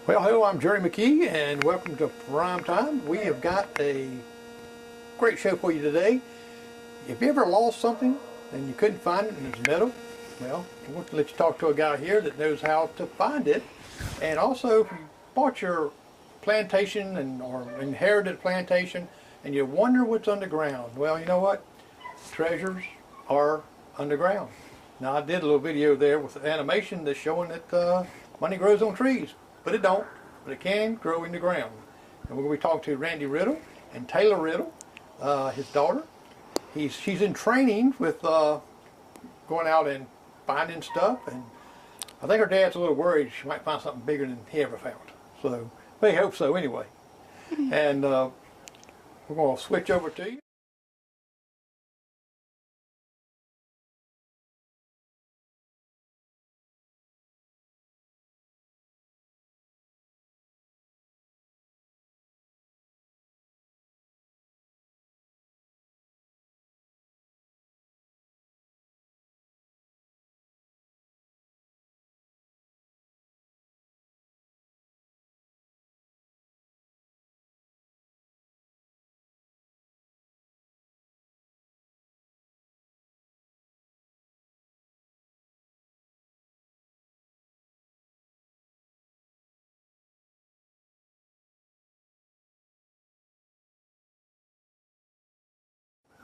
Well, hello, I'm Jerry McKee, and welcome to Prime Time. We have got a great show for you today. If you ever lost something and you couldn't find it and it's metal, well, I want to let you talk to a guy here that knows how to find it. And also, if you bought your plantation or inherited plantation and you wonder what's underground, well, you know what? Treasures are underground. Now, I did a little video there with animation that's showing that money grows on trees. But it don't, but it can grow in the ground. And we're going to be talking to Randy Riddle and Taylor Riddle, his daughter. She's in training with going out and finding stuff, and I think her dad's a little worried she might find something bigger than he ever found. So, we hope so anyway. And we're going to switch over to you.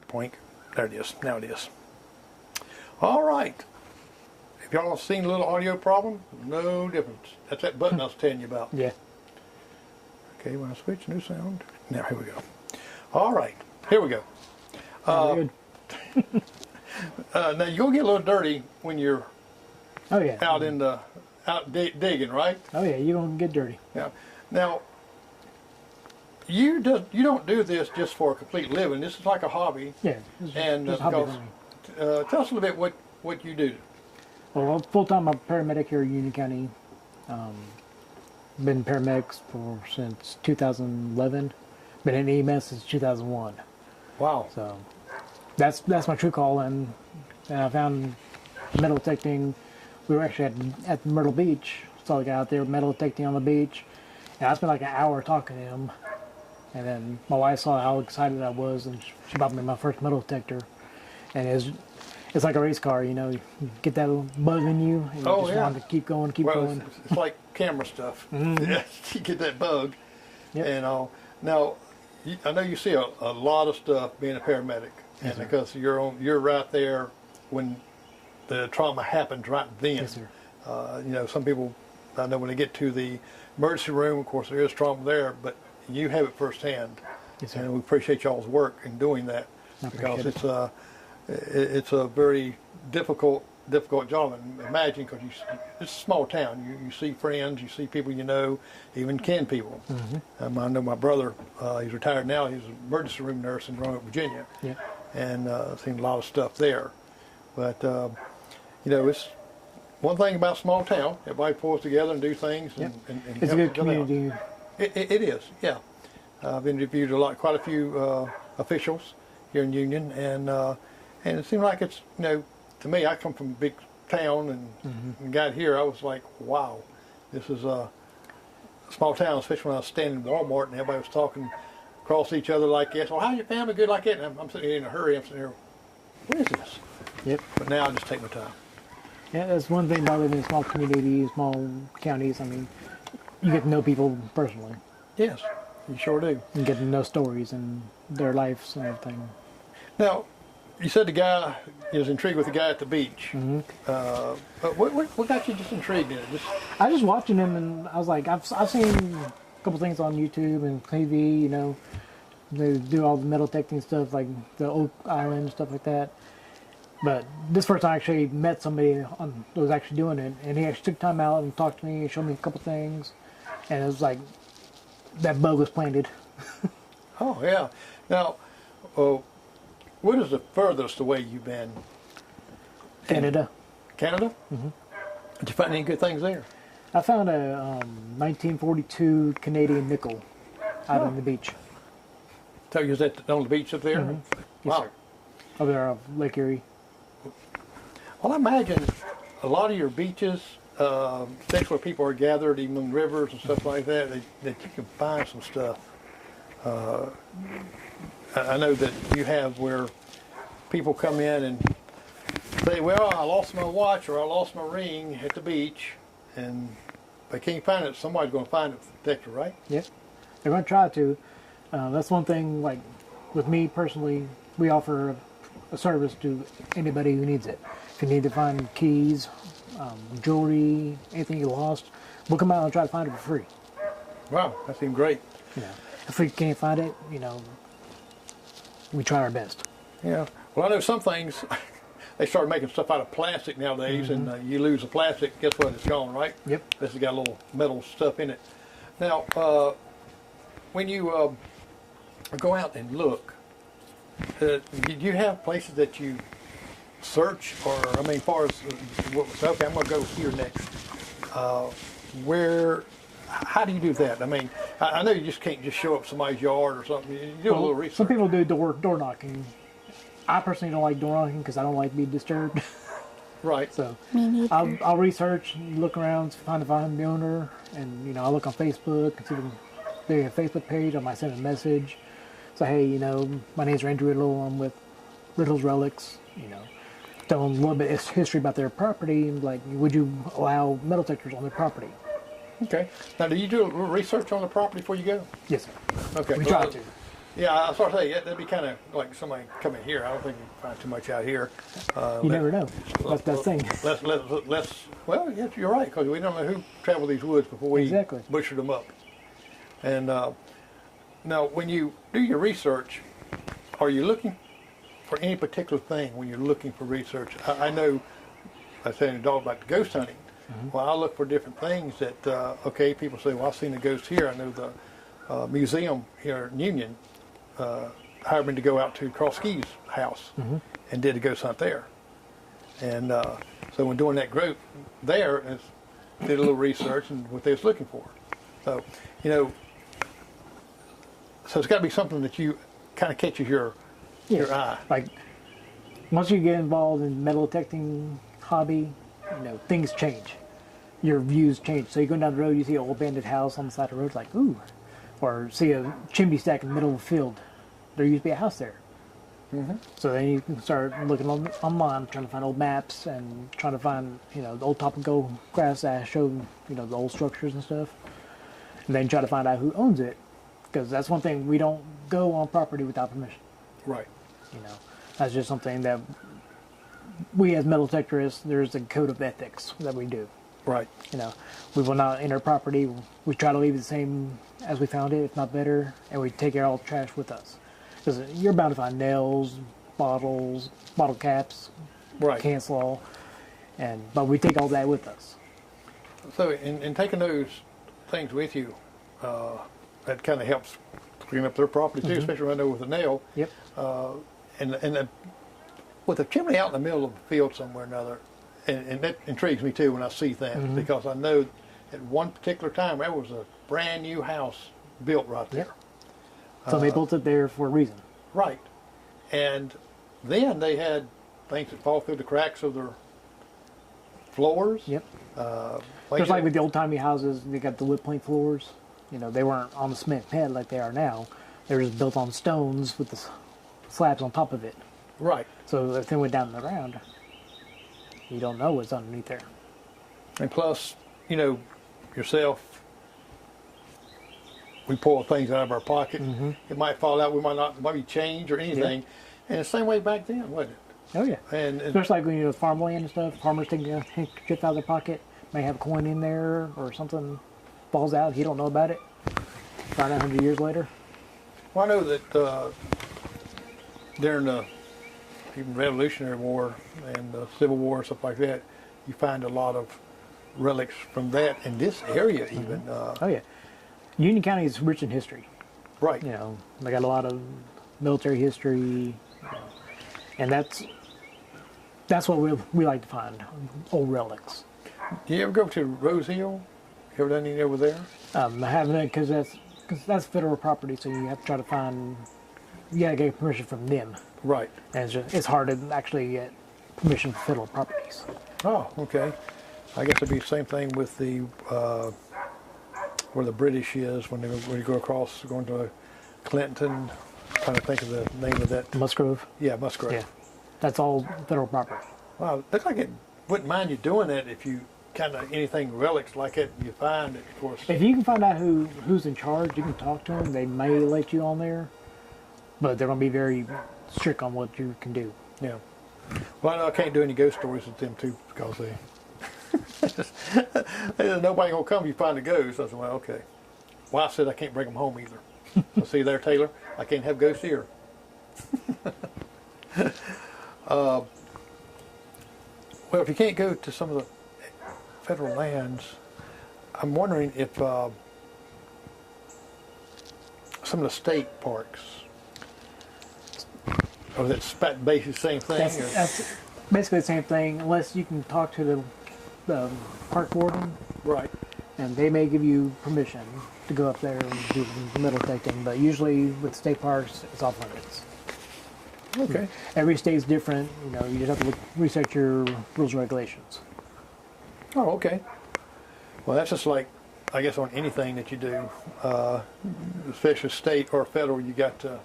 Point. There it is. Now it is. All right. If y'all have seen a little audio problem, no difference. That's that button I was telling you about. Yeah. Okay, when I switch, new sound. Now, here we go. All right. Here we go. Good. Now, you'll get a little dirty when you're out in the digging, right? Oh yeah, you're gonna get dirty. Yeah. Now, you don't do this just for a complete living. This is like a hobby. Yeah. And just hobby for me. Tell us a little bit what you do. Well, full time I'm a paramedic here in Union County. Been paramedics since 2011. Been in EMS since 2001. Wow. So that's my true call, and I found metal detecting. We were actually at Myrtle Beach. Saw a guy out there metal detecting on the beach, and I spent like an hour talking to him. And then my wife saw how excited I was, and she bought me my first metal detector. And it's like a race car, you know. You get that little bug in you, and you just want to keep going, going. It's like camera stuff. Mm-hmm. Yeah, you get that bug. Yep. And now, I know you see a lot of stuff being a paramedic, Yes, and because you're right there when the trauma happens right then. Yes, sir. You know, some people, I know when they get to the emergency room, of course there is trauma there, but you have it firsthand. Yes, sir. And we appreciate y'all's work in doing that, because it's a very difficult job. And imagine, because it's a small town, you see friends, you see people you know, even kin people. Mm-hmm. I know my brother, he's retired now, he's an emergency room nurse in Roanoke, Virginia. Yeah. And seen a lot of stuff there. But you know, it's one thing about small town, everybody pulls together and do things. Yep. And It's a good community. It is, yeah. I've interviewed quite a few officials here in Union, and it seemed like it's, you know, to me, I come from a big town, and got here, I was like, wow, this is a small town, especially when I was standing in Walmart and everybody was talking across each other like this. Well, how's your family good like that? And I'm sitting here in a hurry, I'm sitting here, what is this? Yep. But now I just take my time. Yeah, that's one thing about living in small communities, small counties. I mean, you get to know people personally. Yes, you sure do. You get to know stories and their lives and everything. Now, you said the guy is intrigued with the guy at the beach. Mm-hmm. But what got you just intrigued in it? I was just watching him, and I was like, I've seen a couple things on YouTube and TV, you know. They do all the metal detecting stuff, like the Oak Island, stuff like that. But this first I actually met somebody that was actually doing it, and he actually took time out and talked to me and showed me a couple things. And it was like, that bug was planted. Oh, yeah. Now, what is the furthest away you've been? Canada. Canada? Mm-hmm. Did you find any good things there? I found a 1942 Canadian nickel out on the beach. So you was on the beach up there? Mm-hmm. Yes, Wow. sir. Over there off Lake Erie. Well, I imagine a lot of your beaches especially where people are gathered, even on rivers and stuff like that, that you can find some stuff. I know that you have where people come in and say, well, I lost my watch or I lost my ring at the beach, and they can't find it. Somebody's going to find it for the detector, right? Yep. They're going to try to. That's one thing, like, with me personally, we offer a service to anybody who needs it. If you need to find keys, jewelry, anything you lost, we'll come out and try to find it for free. Wow, that seems great. You know, if we can't find it, you know, we try our best. Yeah. Well, I know some things, they start making stuff out of plastic nowadays, and you lose the plastic, guess what? It's gone, right? Yep. This has got a little metal stuff in it. Now, when you go out and look, do you have places that you search, or I mean, as far as okay, I'm going to go here next. How do you do that? I mean, I know you just can't just show up somebody's yard or something. You do a little research. Some people do door knocking. I personally don't like door knocking because I don't like being disturbed. Right. So Me neither. I'll research, look around, find the owner, and you know, I look on Facebook and see if they have a Facebook page. I might send a message. So hey, you know, my name's Randy Riddle. I'm with Riddle's Relics. You know, tell them a little bit of history about their property, and like, would you allow metal detectors on their property? Okay. Now, do you do a little research on the property before you go? Yes, sir. Okay. We try to. Yeah, I was going to say, that'd be kind of like somebody coming here. I don't think you can find too much out here. You never know. That's the thing. Well, yes, you're right, because we don't know who traveled these woods before we butchered them up. And now, when you do your research, are you looking for any particular thing when you're looking for research? I know, I said in the dog about the ghost hunting. Well, I look for different things that, okay, people say, well, I've seen a ghost here. I know the museum here in Union hired me to go out to Krosky's house and did a ghost hunt there. And so when doing that group there, did a little research and what they was looking for. So, you know, so it's got to be something that you kind of catches your eye. Like, once you get involved in metal detecting hobby, you know, things change. Your views change. So you go down the road, you see an old abandoned house on the side of the road, it's like, ooh. Or see a chimney stack in the middle of a field. There used to be a house there. So then you can start looking online, trying to find old maps and trying to find, you know, the old topical graphs that show, you know, the old structures and stuff. And then try to find out who owns it. Because that's one thing, we don't go on property without permission. Right. You know, that's just something that we as metal detectorists, there's a code of ethics that we do. Right. You know, we will not enter property. We try to leave it the same as we found it, if not better, and we take all the trash with us. Because you're bound to find nails, bottles, bottle caps, Right. cancel, but we take all that with us. So in taking those things with you, that kind of helps clean up their property too, especially when I know with a nail. Yep. And with a chimney out in the middle of the field somewhere or another, and that intrigues me too when I see that, because I know at one particular time there was a brand new house built right there. Yep. So they built it there for a reason. Right. And then they had things that fall through the cracks of their floors. Yep. Just like with the old-timey houses, they got the wood plank floors. You know, they weren't on the cement pad like they are now. They were just built on stones with the slabs on top of it. Right. So if they went down in the ground, you don't know what's underneath there. And plus, you know, yourself, we pull things out of our pocket. It might fall out. We might not, it might be change or anything. Yeah. And the same way back then, wasn't it? Oh yeah. And Especially like when you have farmland and stuff, farmers taking a handkerchief out of their pocket, may have a coin in there or something falls out, he don't know about it. Find out 100 years later. well, I know that during the even Revolutionary War and the Civil War and stuff like that, you find a lot of relics from that in this area even. Oh yeah. Union County is rich in history. Right. You know, they got a lot of military history, you know, and that's what we like to find, old relics. Do you ever go to Rose Hill? You ever done anything over there? I haven't, because that's federal property, so you have to try to find, you gotta get permission from them. Right. And it's hard to actually get permission for federal properties. Oh, okay. I guess it'd be the same thing with the where the British is when you go across going to Clinton. Trying to think of the name of that. Musgrove. Yeah, Musgrove. Yeah, that's all federal property. Wow, looks like it wouldn't mind you doing that if you kind of anything relics like it you find. Of course. If you can find out who's in charge, you can talk to them. They may let you on there, but they're going to be very strict on what you can do. Yeah. Well, I know I can't do any ghost stories with them too because nobody gonna come if you find a ghost. I said, well, okay. Well, I said I can't bring them home either. So see there, Taylor, I can't have ghosts here. Well, if you can't go to some of the federal lands, I'm wondering if some of the state parks, or that's basically the same thing. That's basically the same thing, unless you can talk to the park warden, Right. and they may give you permission to go up there and do metal detecting. But usually with state parks, it's off limits. Okay. Every state's different. You know, you just have to research your rules and regulations. Oh, okay. Well, that's just like, I guess, on anything that you do, especially state or federal, you got to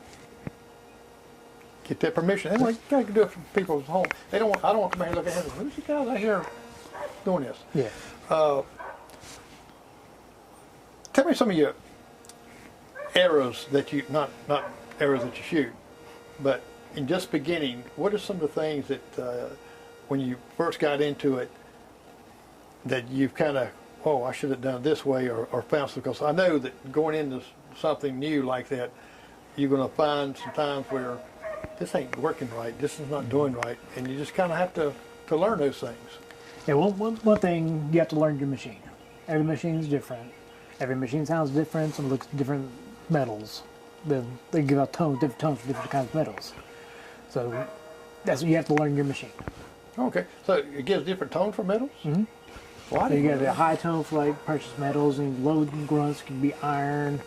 get that permission. And like, you got to do it from people's home. They don't want, I don't want to come here and look at it. Who's the guys out here doing this? Yeah. Tell me some of your arrows that you, not arrows that you shoot, but in just beginning, what are some of the things that when you first got into it that you've kind of, oh, I should have done it this way, or found some, because I know that going into something new like that, you're going to find some times where this ain't working right, this is not doing right, and you just kind of have to learn those things. Yeah, one thing, you have to learn your machine. Every machine is different. Every machine sounds different, some looks different metals. They give out different tones for different kinds of metals. So that's what you have to learn your machine. Okay, so it gives different tones for metals? Mm-hmm. Well, I So you didn't got know a high tone for like precious metals, and low grunts can be iron.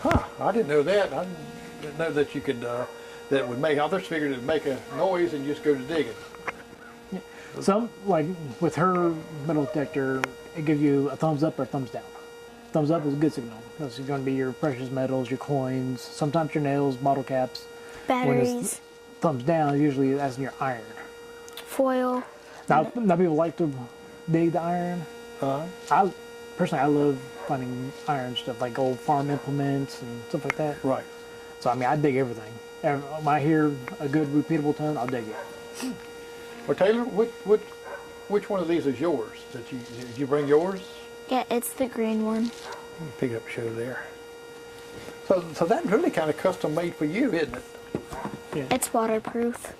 Huh, I didn't know that. I didn't know that you could, that it would make, I just figured it would make a noise and you just go to digging. Some, like with her metal detector, it gives you a thumbs up or a thumbs down. Thumbs up is a good signal. This is going to be your precious metals, your coins, sometimes your nails, bottle caps. Batteries, Thumbs down, usually that's in your iron. foil. Now people like to dig the iron. I love finding iron stuff, like old farm implements and stuff like that. Right. So I mean, I dig everything. When I hear a good repeatable tone, I'll dig it. Well, Taylor, which one of these is yours? Did you bring yours? Yeah, it's the green one. Let me pick it up and show there. So that's really kind of custom made for you, isn't it? Yeah. It's waterproof.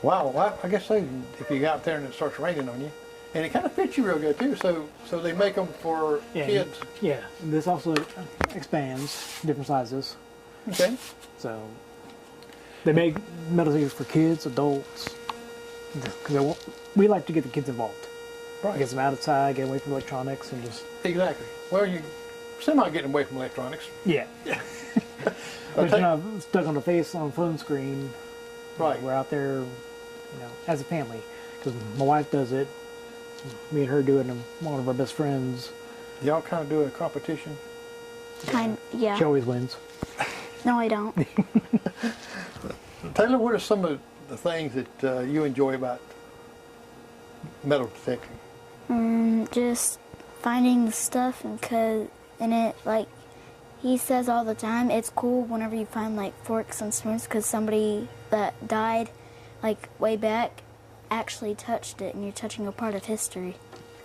Wow. Well, I guess so. If you go out there and it starts raining on you, and it kind of fits you real good too. So they make them for kids. Yeah. And this also expands different sizes. Okay. So they make metal detectors for kids, adults. Because we like to get the kids involved. Right. Get them outside, get away from electronics, and just Exactly. Well, you semi getting away from electronics. yeah. We're just not stuck on the face on the phone screen. Right. We're out there, as a family. Because my wife does it. Me and her do it, and one of our best friends. Y'all kind of do a competition. Yeah. She always wins. No, I don't. Taylor, what are some of the things that you enjoy about metal detecting? Just finding the stuff, and it, like he says all the time, it's cool whenever you find like forks and spoons, because somebody that died like way back actually touched it, and you're touching a part of history.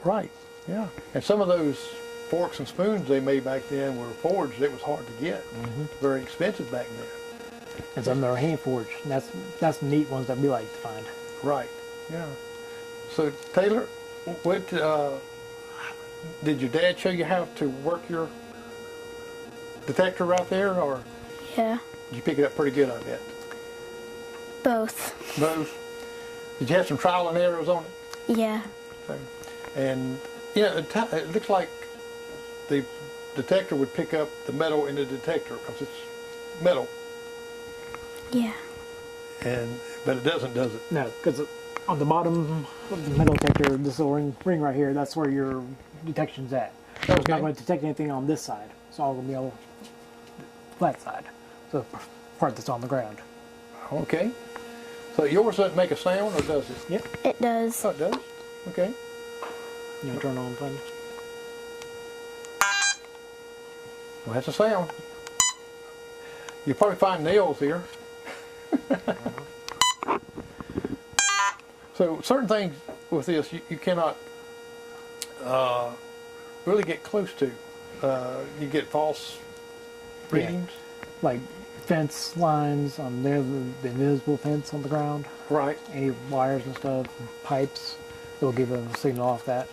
Right. Yeah. And some of those forks and spoons they made back then were forged. It was hard to get. Very expensive back then. And some that are hand forged. And that's the neat ones that we like to find. Right. Yeah. So Taylor, what did your dad show you how to work your detector right there, or Yeah. did you pick it up pretty good? I bet. Both. Both. Did you have some trial and errors on it? Yeah. So, and it looks like the detector would pick up the metal in the detector because it's metal. Yeah. But it doesn't, does it? No, because On the bottom of the metal detector, this little ring right here, that's where your detection's at. So it's not going to detect anything on this side. It's all going to be on the flat side. So the part that's on the ground. Okay. So yours doesn't make a sound, or does it? Yep. It does. Oh, it does? Okay. You know, turn on fun. Well, that's a sound. You'll probably find nails here. So certain things with this you cannot really get close to. You get false readings. Like fence lines on there, the invisible fence on the ground. Right. Any wires and stuff, pipes, it will give a signal off that.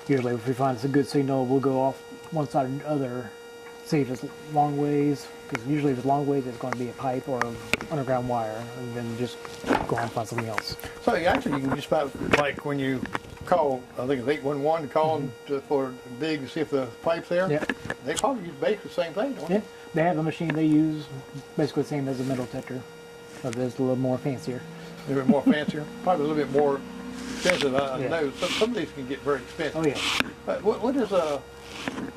Usually if we find it's a good signal, we'll go off one side or the other, see if it's long ways, because usually if it's long ways, it's going to be a pipe or an underground wire, and then just go on and find something else. So actually you can just about, like when you call, I think it's 811, call for dig to see if the pipe's there. Yep. They probably use basically the same thing, don't Yeah, they? they have a machine they use, basically the same as a metal detector, but it's a little more fancier. A little bit more fancier, probably a little bit more expensive. I Yeah. know some of these can get very expensive. Oh yeah. But what is the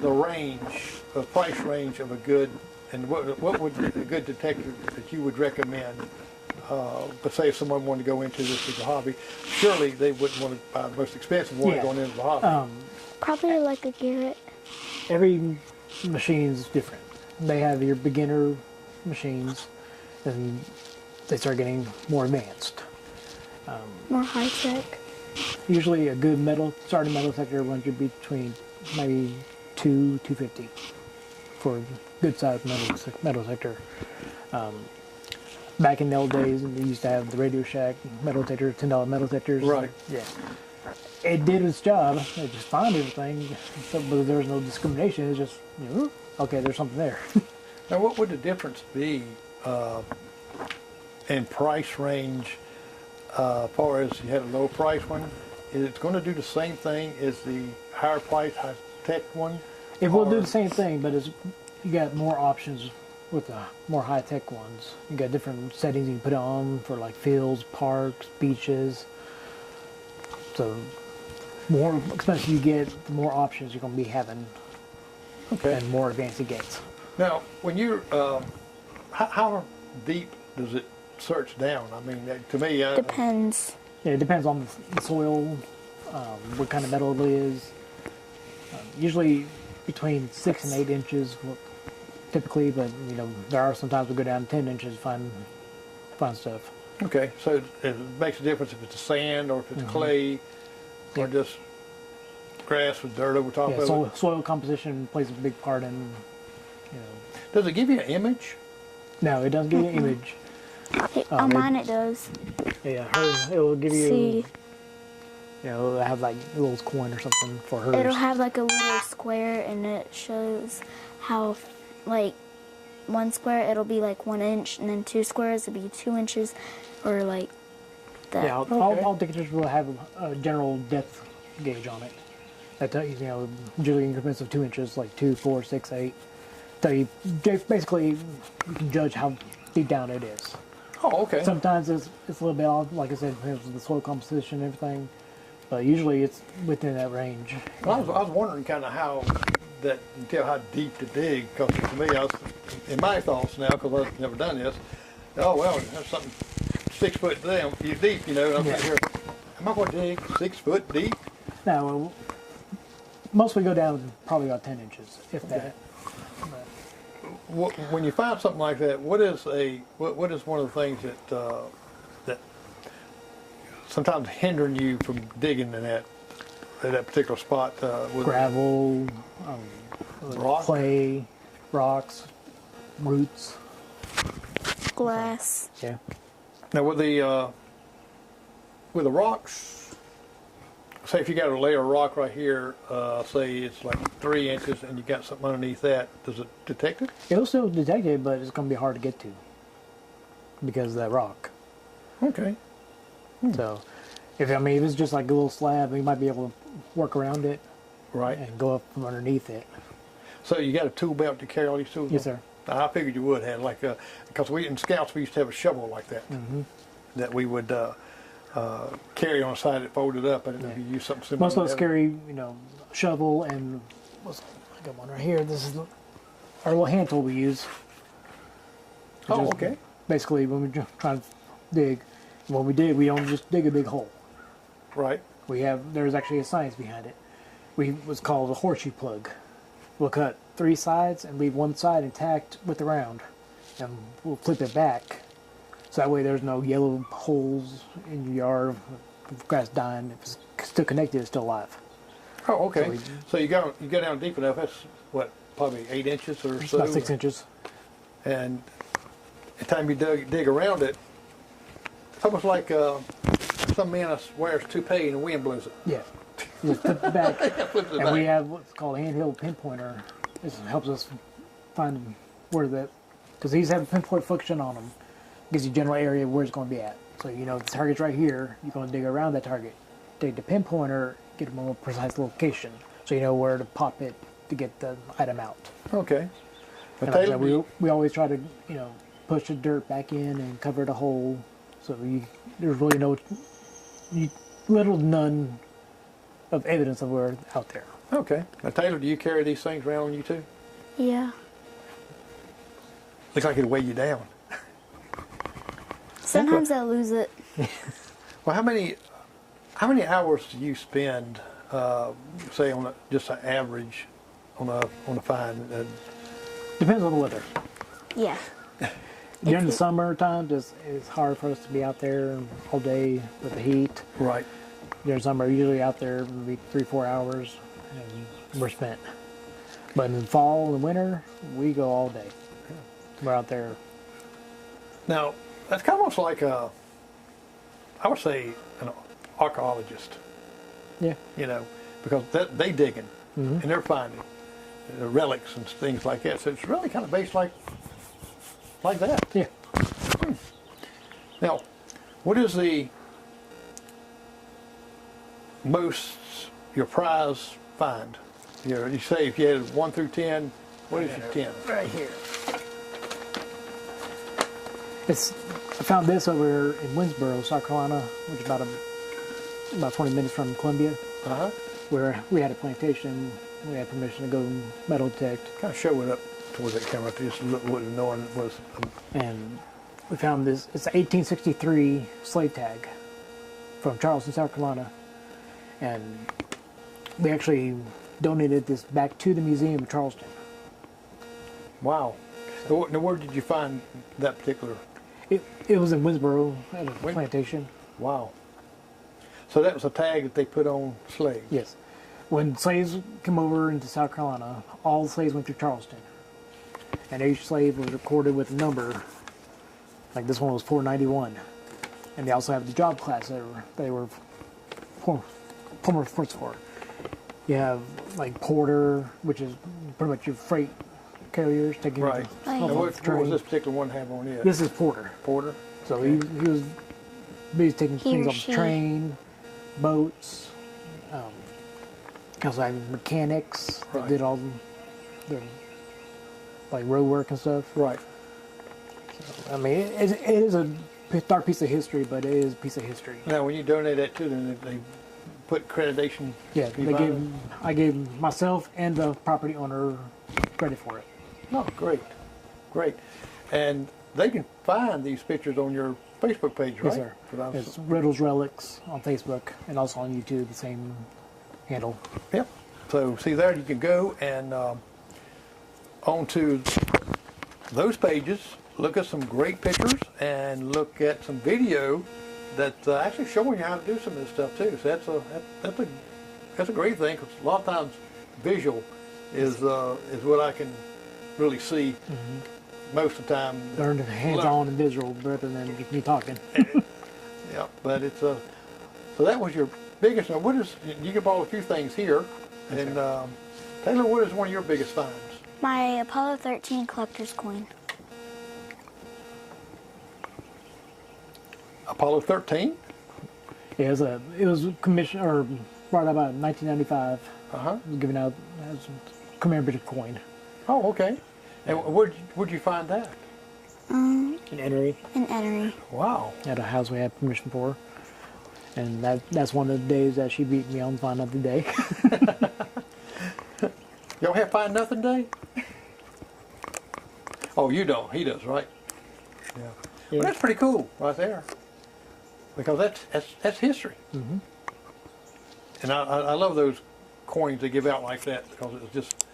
range, the price range of a good, and what would a good detector that you would recommend? But say if someone wanted to go into this as a hobby, surely they wouldn't want to buy the most expensive one Yeah. going into the hobby. Probably like a Garrett. Every machine's different. They have your beginner machines, and they start getting more advanced. More high tech. Usually a good starting metal detector runs you between maybe $250 for a good sized metal detector. Back in the old days, we used to have the Radio Shack metal detectors, $10 metal detectors. Right. Yeah. It did its job. It just found everything, but there was no discrimination. It's just, okay, there's something there. Now, what would the difference be in price range as far as you had a low price one? Is it going to do the same thing as the higher price, high tech one? It will do Or- the same thing, but you got more options with the more high-tech ones. You got different settings you can put on for like fields, parks, beaches. So more expensive you get, the more options you're going to be having, Okay. and more advanced it gets. Now, when you're, how deep does it search down? I mean, to me, Depends. Yeah, it depends on the soil, what kind of metal it is. Usually between 6 and 8 inches, typically, but there are sometimes we go down 10 inches to find stuff. okay, so it makes a difference if it's sand or if it's clay or Yep. just grass with dirt over top Yeah, of it. soil composition plays a big part in. Does it give you an image? No, it doesn't give you an image. On mine it does. Yeah, it will give you. See, It'll have like a little coin or something for hers. it'll have like a little square, and it shows how, like, 1 square it'll be like 1 inch, and then 2 squares it'll be 2 inches, or like that. Yeah, Okay. all detectors will have a general depth gauge on it. That tells you, usually increments of 2 inches, like 2, 4, 6, 8. Tell you basically you can judge how deep down it is. Oh, okay. Sometimes it's a little bit off, like I said, depends on the soil composition and everything. But usually it's within that range. Well, I was wondering kind of how that you tell how deep to dig, because to me, I was in my thoughts now, because I've never done this. Oh well, there's something 6 foot down, deep, and I'm Yeah. here. Am I going to dig 6 foot deep? Now, most we go down probably about 10 inches, if that. When you find something like that, what is one of the things that sometimes hindering you from digging in that particular spot? With Gravel, rock? clay, rocks, roots. Glass. Yeah. Now with the rocks, say if you got a layer of rock right here, say it's like 3 inches, and you got something underneath that, does it detect it? It'll still detect it, but it's going to be hard to get to because of that rock. Okay. So, if it's just like a little slab, you might be able to work around it Right. and go up from underneath it. So you got a tool belt to carry all these tools? Yes, on? sir. I figured you would have, because we in Scouts we used to have a shovel like that. Mm-hmm. That we would carry on the side that folded up. I didn't know if you use something similar. Most of to us that. carry, shovel and I got one right here. This is our little hand tool we use. which Oh, is okay. Basically, when we're trying to dig, when we dig, we don't just dig a big hole. Right. There's actually a science behind it. What's called a horseshoe plug. We'll cut 3 sides and leave one side intact with the round, and we'll flip it back. So that way there's no yellow holes in your yard of grass dying. If it's still connected, it's still alive. Oh, okay. So So you go down deep enough. That's what, probably 8 inches or It's so. about 6 inches. And the time you dig around it, it's almost like some man wears a toupee and the wind blows it. Yeah. Just flip it back. Flips it And we back. have what's called a handheld pinpointer. This helps us find where because these have a pinpoint function on them. Gives you a general area where it's going to be at. So the target's right here. You're going to dig around that target. Take the pinpointer, get a more precise location, so you know where to pop it to get the item out. Okay. But And like I Taylor, said, we always try to push the dirt back in and cover the hole, so there's really little to none of evidence of where it's out there. okay. Now, Taylor, do you carry these things around on you too? Yeah. Looks like it'll weigh you down. Sometimes I lose it. Well, how many hours do you spend, say, on just an average on a find? Depends on the weather. Yeah. During the summer times, it's hard for us to be out there all day with the heat. Right. During summer, we're usually out there maybe 3-4 hours, and we're spent. But in fall and winter, we go all day. We're out there. Now, that's kind of almost like I would say, an archaeologist. Yeah. Because they digging and they're finding the relics and things like that. So it's really kind of based like that. Yeah. Now, what is the most your prize find? You say if you had 1 through 10, what is your 10? Right here. I found this over in Winsboro, South Carolina, which is about 20 minutes from Columbia, Uh-huh. where we had a plantation. We had permission to go metal detect. Kind of show it up towards that camera. Just look what knowing it was. And we found this. It's an 1863 slave tag from Charleston, South Carolina. And we actually donated this back to the Museum of Charleston. Wow. Now, where did you find that particular? It was in Winsboro at a Win- plantation. Wow. So that was a tag that they put on slaves. Yes. When slaves come over into South Carolina, all the slaves went through Charleston. And each slave was recorded with a number. Like this one was 491. And they also have the job class that they were former force for. You have like porter, which is pretty much your freight carriers taking Right. the Right. Now, stuff what off the was train. this particular one have on it? This is porter. Porter. So he was taking He things or off the she. train, boats. Also, I have mechanics that Right. did all the like road work and stuff. Right. I mean, it is a dark piece of history, but it is a piece of history. Now, when you donate that to them, they put accreditation. Yeah, fee behind it? I gave myself and the property owner credit for it. Oh, great, great. And they can find these pictures on your Facebook page, right? Yes, sir. 'Cause I was- It's Riddle's Relics on Facebook and also on YouTube, the same handle. Yep. So see there, you can go and onto those pages, look at some great pictures, and look at some video that's actually showing you how to do some of this stuff too. So that's a great thing, because a lot of times visual is what I can really see most of the time. Learn hands-on and visual rather than just me talking. Yeah, but it's so that was your biggest. Now, what is you can borrow a few things here, and Taylor, what is one of your biggest finds? My Apollo 13 collector's coin. Apollo 13. Yeah, it was commissioned or brought out in 1995. Uh-huh. It was given out as a commemorative coin. Oh, okay. And where'd you find that? An entry An Etery. Wow. at a house we had permission for. And that's one of the days that she beat me on Find Nothing Day. Y'all have Find Nothing Day? Oh, you don't. He does, right? Yeah. Yeah. Well, that's pretty cool right there. Because that's history. Mm-hmm. And I love those coins they give out like that because it's just,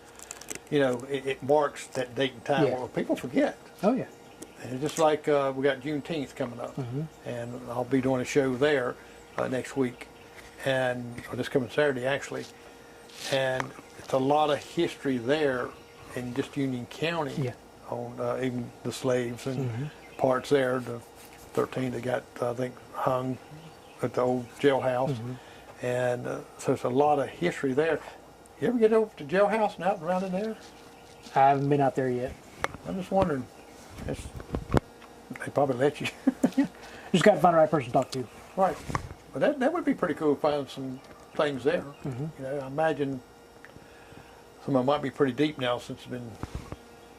it marks that date and time. Yeah. Well, people forget. Oh, yeah. And it's just like we got Juneteenth coming up. Mm-hmm. And I'll be doing a show there next week. Or this coming Saturday, actually. And it's a lot of history there in just Union County. Yeah. On even the slaves and Mm-hmm. parts there. The 13 that got, I think, hung at the old jailhouse. Mm-hmm. And so it's a lot of history there. You ever get over to jailhouse and out and around in there? I haven't been out there yet. I'm just wondering. They probably let you. Just got to find the right person to talk to. Right. But that would be pretty cool to find some things there. Mm-hmm. I imagine some of them might be pretty deep now since it's been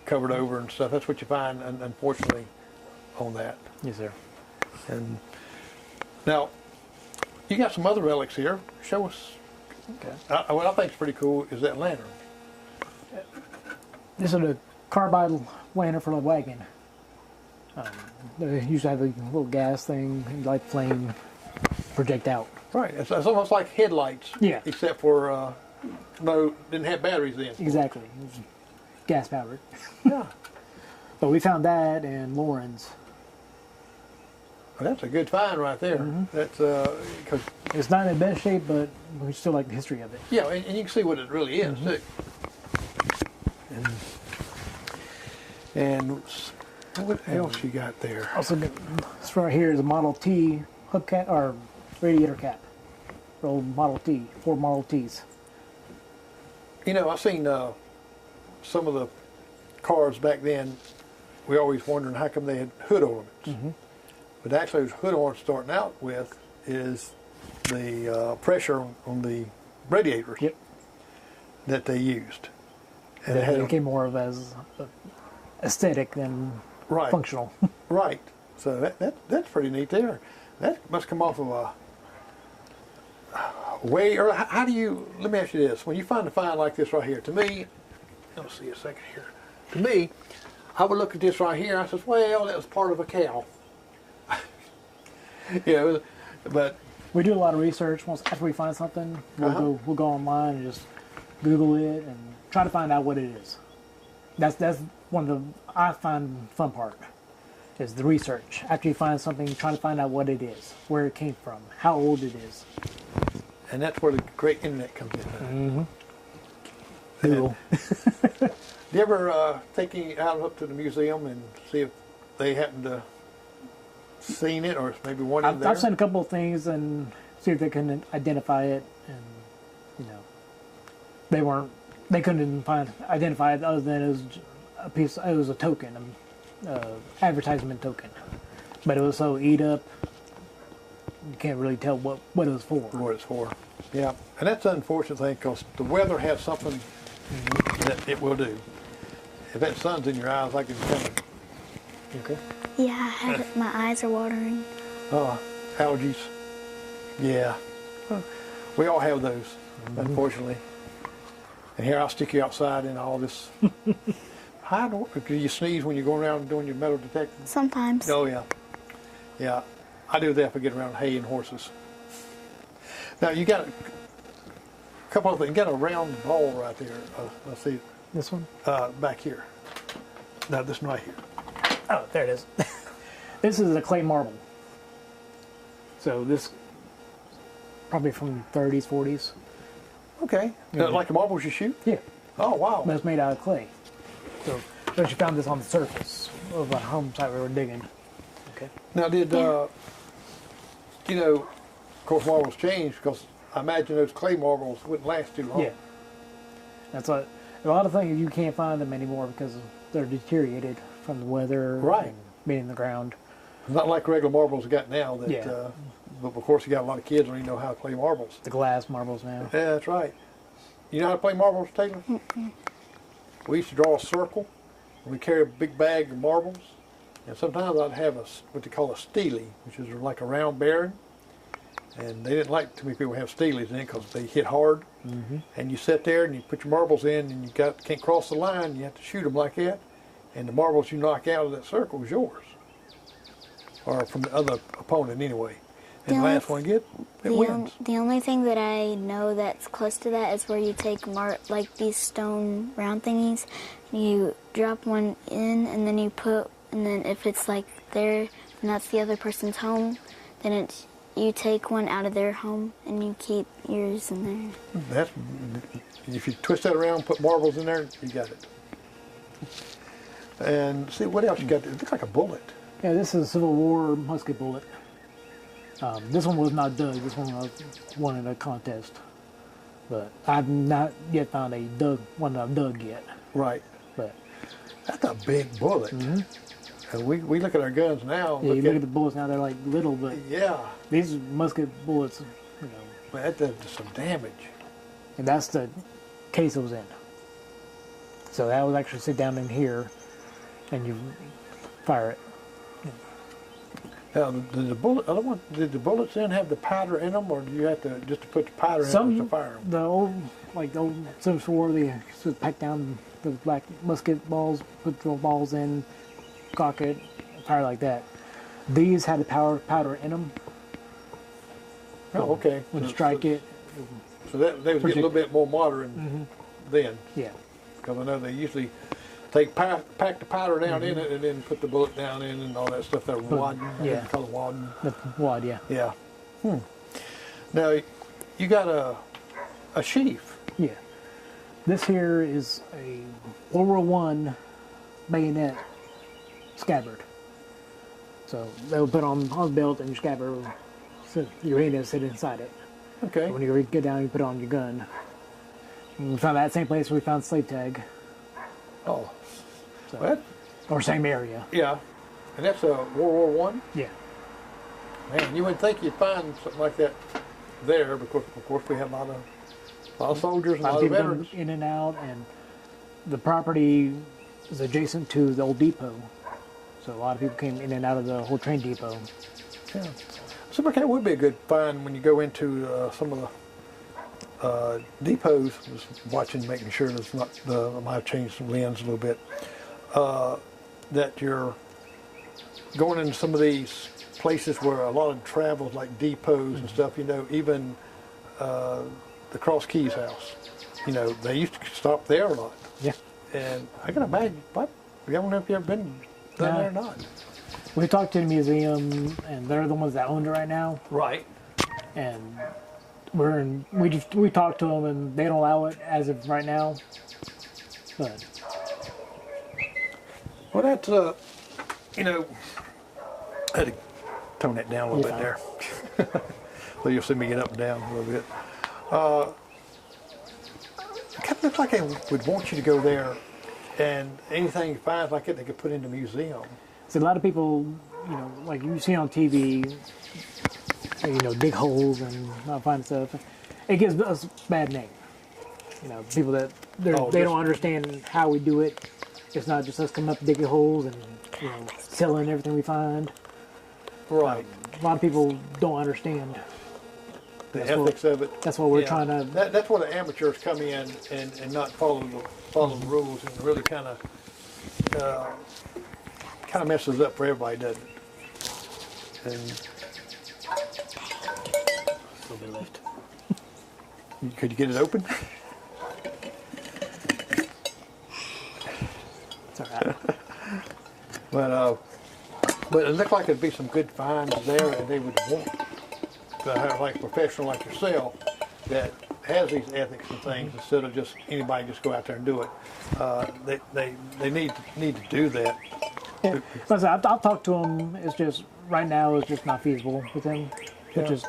covered over and stuff. That's what you find, unfortunately, on that. Yes, sir. And now, you got some other relics here. Show us. Okay. What I think is pretty cool is that lantern. This is a carbide lantern for the wagon. They usually have a little gas thing, and light flame, project out. Right. It's almost like headlights. Yeah. Except for didn't have batteries then. Exactly. It was gas powered. Yeah. But we found that in Lawrence. Well, that's a good find right there. Mm-hmm. That's because It's not in the best shape, but we still like the history of it. yeah, and you can see what it really is too. And what else you got there? Also, this right here is a Model T hubcap or radiator cap. For old Model T, 4 Model Ts. I've seen some of the cars back then. We always wondering how come they had hood ornaments. Mm-hmm. But actually, those hood ornaments starting out with is the pressure on the radiators Yep. that they used. And They it had became more of as aesthetic than right, functional. right. So that's pretty neat there. That must come off of a way. Or how do you? Let me ask you this: when you find a find like this right here, to me, let's see a second here. To me, I would look at this right here. I says, well, that was part of a cow. But We do a lot of research. Once after we find something, we'll go online and just Google it and try to find out what it is. That's one of the I find fun part is the research. After you find something, trying to find out what it is, where it came from, how old it is. and that's where the great internet comes in. Mm-hmm. Google. Do you ever take any out up to the museum and see if they happen to seen it or if maybe one in there? I've seen a couple of things and see if they can identify it, and they couldn't identify it other than it was a piece. It was a token, advertisement token, but it was so eat up. You can't really tell what it was for. What it's for. Yeah, and that's an unfortunate thing because the weather has something that it will do. If that sun's in your eyes, I can tell you. Okay. Yeah, my eyes are watering. Allergies. Yeah. We all have those, unfortunately. And here I'll stick you outside in all this. Do you sneeze when you're going around doing your metal detecting? Sometimes. Oh, yeah. Yeah. I do that if I get around hay and horses. Now, you got a couple of things. You got a round ball right there. Let's see. This one? Back here. No, this one right here. Oh, there it is. This is a clay marble. So this probably from 30s, 40s. Okay. Like the marbles you shoot? Yeah. Oh, wow. But it's made out of clay. So but you found this on the surface of a home site we were digging. Okay. Now, did, of course, marbles change because I imagine those clay marbles wouldn't last too long. Yeah. That's a lot of things you can't find them anymore because they're deteriorated from the weather. Right. And being in the ground. Not like regular marbles we got now. That, Yeah. But, of course, you got a lot of kids don't even know how to play marbles. The glass marbles now. Yeah, that's right. You know how to play marbles, Taylor? We used to draw a circle. We carry a big bag of marbles. And sometimes I'd have what they call a steely, which is like a round bearing. And they didn't like too many people have steelies in it because they hit hard. And you sit there and you put your marbles in, and you can't cross the line. You have to shoot them like that, and the marbles you knock out of that circle is yours, or from the other opponent anyway. And the last one get it wins. The only thing that I know that's close to that is where you take like these stone round thingies, you drop one in, and then and then if it's like there, and that's the other person's home, then you take one out of their home and you keep yours in there. If you twist that around, put marbles in there, you got it. And see what else you got. It looks like a bullet. Yeah, this is a Civil War musket bullet. This one was not dug. This one was won in a contest, but I've not yet found one that I've dug yet. Right. But that's a big bullet. And we look at our guns now. Yeah, you look at the bullets now; they're like little, but yeah, these musket bullets, that does some damage. And that's the case it was in. So that would actually sit down in here, and you fire it. Now, did the bullets then have the powder in them, or do you have to just to put the powder in them to fire them? The old Civil War, they used to pack down the black musket balls, put the balls in, cock it, fire like that. These had the powder in them. Oh, okay. When you strike it. So they was getting a little bit more modern then. Yeah. Because I know they usually pack the powder down in it and then put the bullet down in and all that stuff. That wad, yeah. They call it wad. The wad, yeah. Yeah. Now you got a sheath. Yeah. This here is a World War I bayonet scabbard. So they would put on the belt and your scabbard, so your bayonet sit inside it. Okay. So when you get down, you put it on your gun. And we found that same place where we found slave tag. Oh. So, What? or same area. Yeah. And that's a World War I? Yeah. Man, you wouldn't think you'd find something like that there, because of course we have a lot of soldiers, and a lot of people veterans. in and out, and the property is adjacent to the old depot. So a lot of people came in and out of the whole train depot. Yeah. Super Cat would be a good find when you go into some of the depots. Just watching, making sure there's not I might have changed some lens a little bit. That you're going into some of these places where a lot of travels, like depots and stuff. Even the Cross Keys house. They used to stop there a lot. Yeah. And I got a bag. But I don't know if you've ever been down there or not. We talked to the museum, and they're the ones that own it right now. Right. And we talked to them, and they don't allow it as of right now. But Well, that's I had to tone that down a little bit there. So you'll see me get up and down a little bit. It kind of looks like they would want you to go there, and anything you find like it, they could put in the museum. so a lot of people, like you see on TV, dig holes and not find stuff. It gives us a bad name. People that they don't understand how we do it. It's not just us coming up digging holes and selling everything we find. Right. A lot of people don't understand The ethics of it. That's what we're trying to. That's where the amateurs come in and not follow the rules, and really kind of messes up for everybody, doesn't it? And A little bit left. could you get it open? It's all right. But it looked like there'd be some good finds there, and they would want to have like a professional like yourself that has these ethics and things, instead of just anybody just go out there and do it. They need to do that. Yeah. Listen, I've talked to them. It's just right now it's just not feasible with them, which is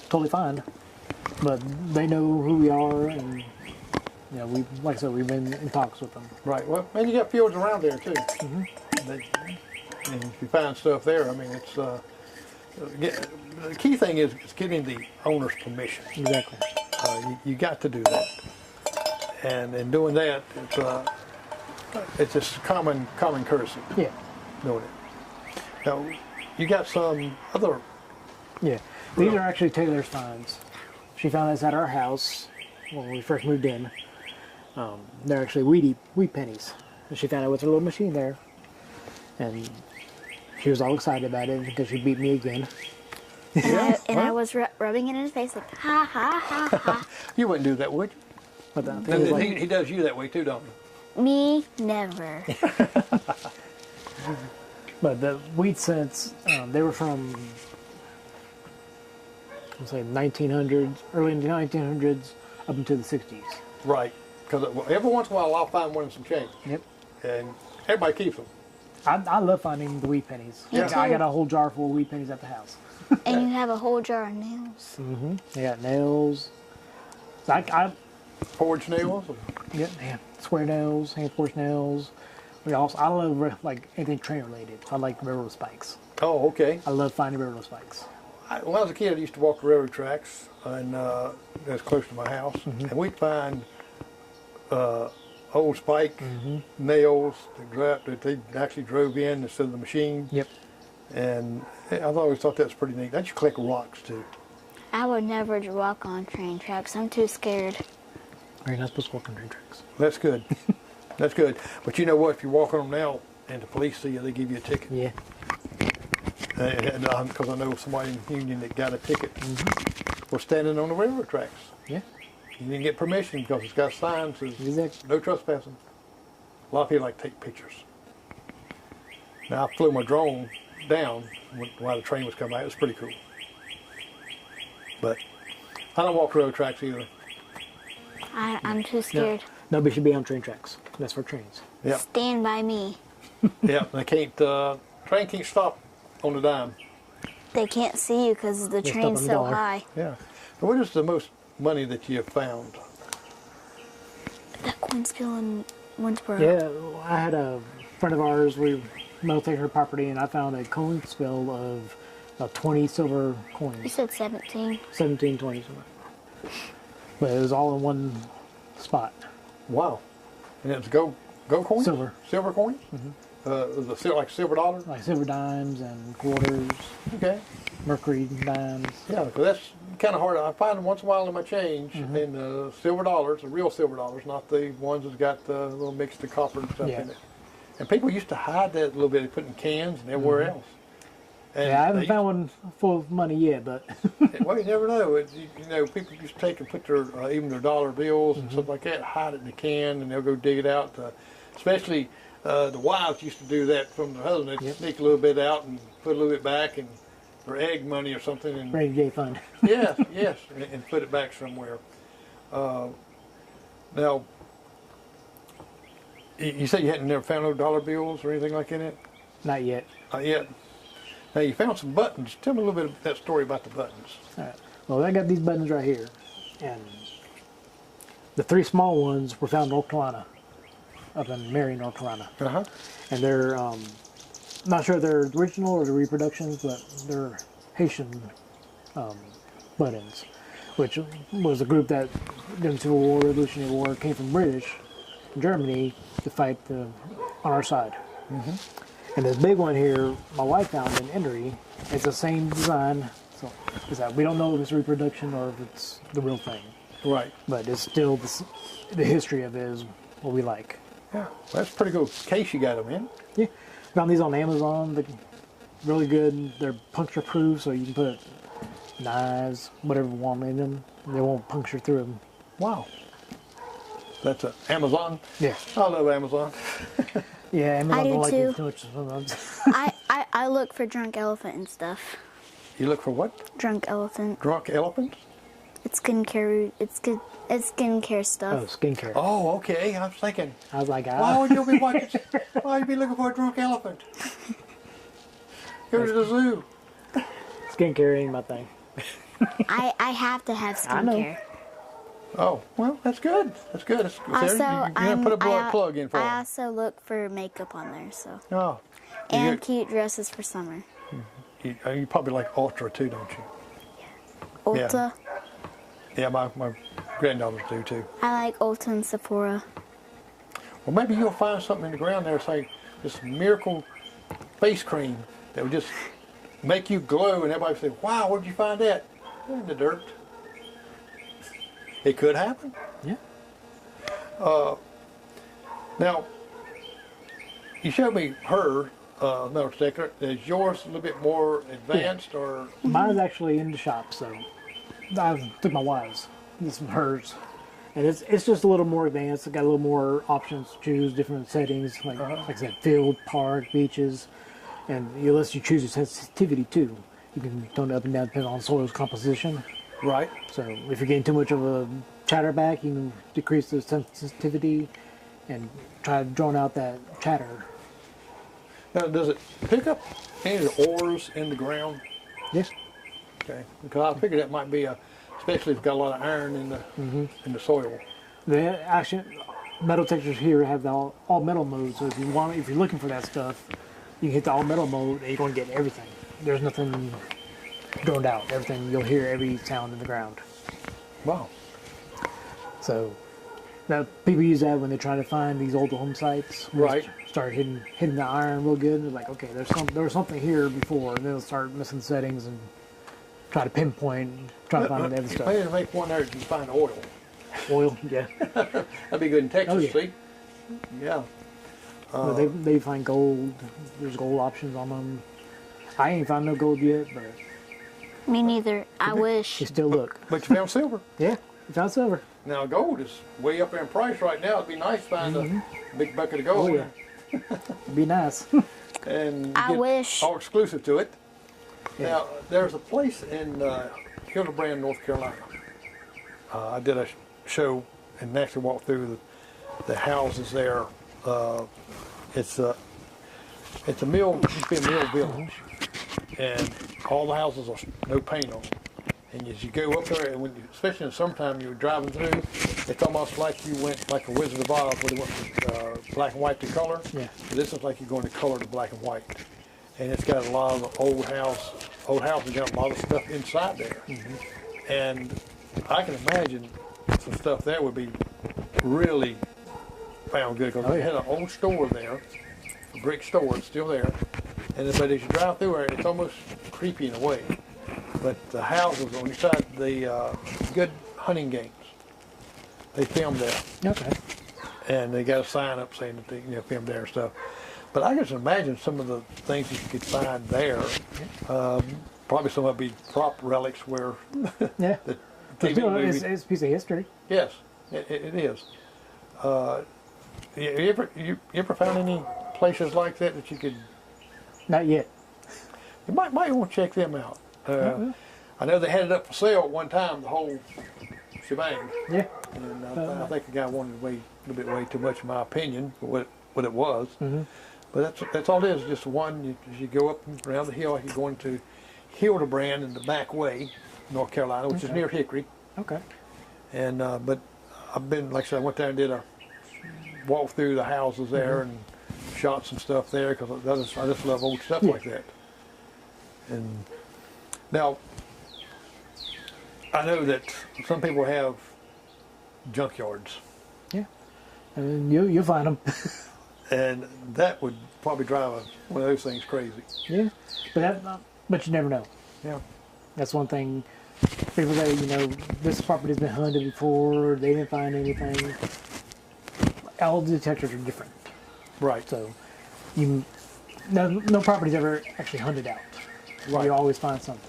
totally fine. But they know who we are, and we, like I said, we've been in talks with them. Right. Well, and you got fields around there too. And if you find stuff there, it's the key thing is getting the owner's permission. Exactly. You got to do that, and in doing that, it's just common courtesy. Yeah. Doing it. Now, you got some other. Yeah. These are actually Taylor's finds. She found this at our house when we first moved in. They're actually wheat pennies. And she found it with her little machine there. And she was all excited about it because she beat me again. I was rubbing it in his face like, ha, ha, ha, ha. You wouldn't do that, would you? But the thing And is, then like, he does you that way too, don't he? Me, never. but the wheat cents, they were from, let's say, 1900s, early 1900s, up into the 60s. Right. Because every once in a while I'll find one in some change. Yep. And everybody keeps them. I love finding the wheat pennies. Me I too. got a whole jar full of wheat pennies at the house. And you have a whole jar of nails. I got nails. So I Forged nails. yeah, man, square nails, hand forged nails. I love like anything train related. I like railroad spikes. Oh, okay. I love finding railroad spikes. When I was a kid, I used to walk the railroad tracks, and that's close to my house. And we'd find old spike nails that they actually drove in instead of the machine. Yep. And I always thought that was pretty neat. Don't you collect rocks too? I would never walk on train tracks. I'm too scared. You're not supposed to walk on train tracks. That's good. That's good. But you know what? If you walk on them now and the police see you, they give you a ticket. Yeah. And because I know somebody in Union that got a ticket for standing on the railroad tracks. Yeah. You didn't get permission because it's got signs that says Exactly. no trespassing. A lot of people like to take pictures. Now I flew my drone down while the train was coming out. It was pretty cool. But I don't walk railroad tracks either. I'm too scared. Nobody should be on train tracks. That's for trains. Yeah, Stand by me. yeah. They can't. Train can't stop on the dime. They can't see you because the Just train's up on the so dollar. high. Yeah. So what is the most money that you have found? That coin spill in Winsboro. Yeah, I had a friend of ours. We melted her property, and I found a coin spill of about 20 silver You coins. said 17. 17, 20 silver. But it was all in one spot. Wow. And it's gold coin? Silver. Silver coin? Like silver dollars? Like silver dimes and quarters, Okay. mercury dimes. Yeah, because that's kind of hard. I find them once in a while in my change, and silver dollars, the real silver dollars, not the ones that's got the little mixed of copper and stuff Yeah. in it. And people used to hide that a little bit. They put it in cans and everywhere else. And Yeah, I haven't they- found one full of money yet, but Well, you never know. You know, people used to take and put their even their dollar bills and stuff like that, hide it in a can, and they'll go dig it out. Especially the wives used to do that from their husband. They'd sneak a little bit out and put a little bit back, and or egg money or something. And rainy day fund. yes, yes, and put it back somewhere. Now, you said you hadn't never found no dollar bills or anything like that in it? Not yet. Not yet. Now, you found some buttons. Tell me a little bit of that story about the buttons. All right. Well, I got these buttons right here, and the 3 small ones were found in North Carolina, up in Marion, North Carolina. Uh-huh. And they're not sure if they're original or the reproductions, but they're Haitian buttons, which was a group that during the Civil War, Revolutionary War, came from British Germany to fight on our side. And this big one here, my wife found in Endery. It's the same design. So we don't know if it's reproduction or if it's the real thing. Right. But it's still the history of it is what we like. Yeah, that's pretty cool. Case you got them in. Yeah, found these on Amazon. They're really good. They're puncture proof, so you can put knives, whatever you want in them. They won't puncture through them. Wow. That's Amazon. Yeah. I love Amazon. Yeah, Amazon I do don't like too. it too much sometimes. I look for drunk elephant and stuff. You look for what? Drunk elephant. Drunk elephants? It's skincare. It's good. It's skincare Oh, stuff. skincare. Oh, okay. I was thinking, I was like, why would you be watching? Why would you be looking for a drunk elephant? Go to the zoo. skincare ain't my thing. I have to have I know. skincare. Oh, well, that's good. That's good. That's, Also, you're gonna put a I plug in for I them. also look for makeup on there, so Oh, and cute dresses for summer. you probably like Ultra too, don't you? Ulta. Yeah, my granddaughters do too. I like Ulta and Sephora. Well, maybe you'll find something in the ground there, say this miracle face cream that would just make you glow, and everybody say, "Wow, where'd you find that?" In the dirt. It could happen. Yeah. Now, you showed me her metal detector. Is yours a little bit more advanced, or? Mine is actually in the shop, so I took my wife's. This is hers. And it's just a little more advanced. It's got a little more options to choose, different settings, like I said, field, park, beaches. And unless you choose your sensitivity too, you can tone it up and down depending on soil's composition. Right. So if you're getting too much of a chatterback, you can decrease the sensitivity and try to drone out that chatter. Now, does it pick up any of the ores in the ground? Yes. Okay. Because I figured that might be especially if it's got a lot of iron in the soil. The actually metal detectors here have the all metal mode. So if you're looking for that stuff, you can hit the all metal mode and you're going to get everything. There's nothing droned out. Everything, you'll hear every sound in the ground. Wow. So now people use that when they're trying to find these old home sites. When they Right. Start hitting the iron real good. They're like, okay, there was something here before, and then they'll start missing settings and try to pinpoint, try to find the other stuff. Maybe to make one there, you can find oil. Oil, yeah. That'd be good in Texas, Oh, yeah. see? Yeah. No, they find gold. There's gold options on them. I ain't found no gold yet, but Me neither. I wish. you still look. But you found silver. Yeah, you found silver. Now, gold is way up there in price right now. It'd be nice to find a big bucket of gold. Oh, yeah. It'd be nice. And I get wish. all exclusive to it. Yeah. Now, there's a place in Hildebrand, North Carolina. I did a show and actually walked through the houses there. It's a mill, used to be a mill village, and all the houses are no paint on them. And as you go up there, and especially in the summertime, you're driving through, it's almost like you went like a Wizard of Oz, where they went from black and white to color. Yeah. This is like you're going to color to black and white. And it's got a lot of old houses got a lot of stuff inside there. And I can imagine some stuff there would be really found good, because they had an old store there, a brick store, it's still there. And but as you drive through there, it's almost creepy in a way. But the houses on the side, the good hunting games, they filmed there. Okay. And they got a sign up saying that they filmed there and stuff. But I can just imagine some of the things that you could find there. Probably some of it be prop relics where Yeah. the But TV still, movie. it's a piece of history. Yes, it is. You ever found any places like that you could? Not yet. You might want to check them out. I know they had it up for sale at one time, the whole shebang. Yeah. And I think the guy wanted a little bit way too much, in my opinion, for what it was. But that's all it is. Just one. As you go up and around the hill, like you're going to Hildebrand in the back way, North Carolina, which is near Hickory. Okay. And but I've been, like I said, I went there and did a walk through the houses there and shot some stuff there, because I just love old stuff like that. And now I know that some people have junkyards, Yeah. And you'll find them. and that would probably drive one of those things crazy. Yeah. But you never know. Yeah. That's one thing. People say, this property's been hunted before, they didn't find anything. All the detectors are different. Right. So no property's ever actually hunted out. Right. You always find something.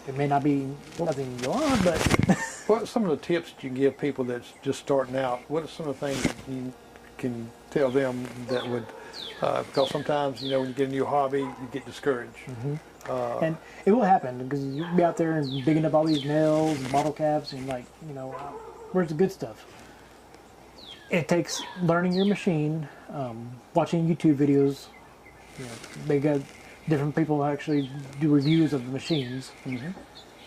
It may not be nothing you want, but What are some of the tips that you can give people that's just starting out? What are some of the things that you can tell them that would, because sometimes, when you get a new hobby, you get discouraged. and it will happen because you'll be out there and digging up all these nails and bottle caps and where's the good stuff? It takes learning your machine, watching YouTube videos. They got different people who actually do reviews of the machines,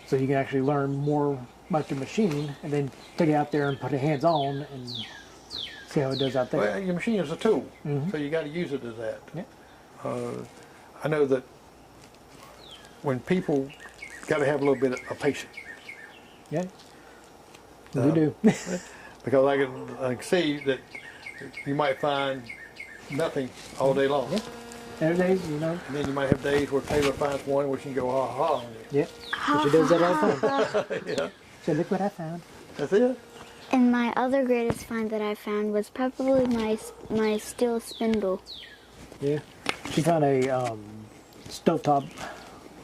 so you can actually learn more about your machine and then take it out there and put it hands on and see how it does out there. Well, your machine is a tool, so you got to use it as that. Yeah. I know that when people got to have a little bit of patience, Yeah, we do. because I can see that you might find nothing all day long. Yeah. There are days, you know. And then you might have days where Taylor finds one where she can go ha ha on you. Yep. But she does that all the time. Yeah, So look what I found. that's it. And my other greatest find that I found was probably my steel spindle. Yeah. She found a stovetop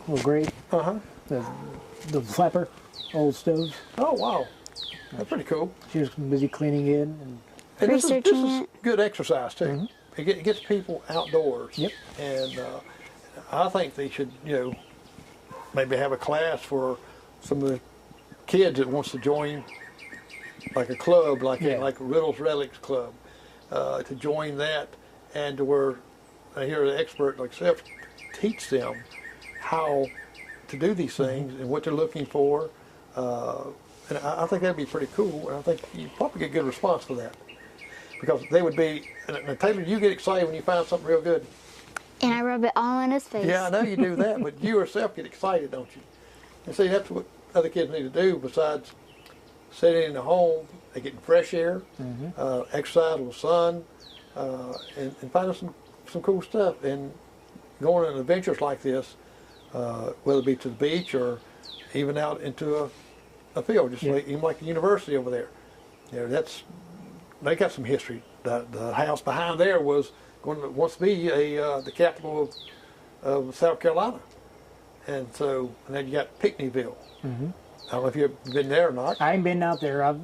little grate, Uh-huh. the flapper, old stove. Oh, wow. That's pretty cool. She was busy cleaning it. And And this Researching is it. good exercise, too. It gets people outdoors. Yep. And I think they should, maybe have a class for some of the kids that wants to join, like a club, like Riddle's Relics Club, to join that, and to where here an expert like yourself teach them how to do these things and what they're looking for. And I think that'd be pretty cool, and I think you'd probably get good response for that. Because they would be, and Taylor, you get excited when you find something real good. And I rub it all in his face. Yeah, I know you do that, but you yourself get excited, don't you? And see, that's what other kids need to do besides sitting in the home. They get fresh air, exercise with the sun, and finding some cool stuff. And going on adventures like this, whether it be to the beach or even out into a field, just even like the university over there. They got some history. The house behind there was wants to be the capital of South Carolina, and then you got Pinckneyville. I don't know if you've been there or not. I ain't been out there. I've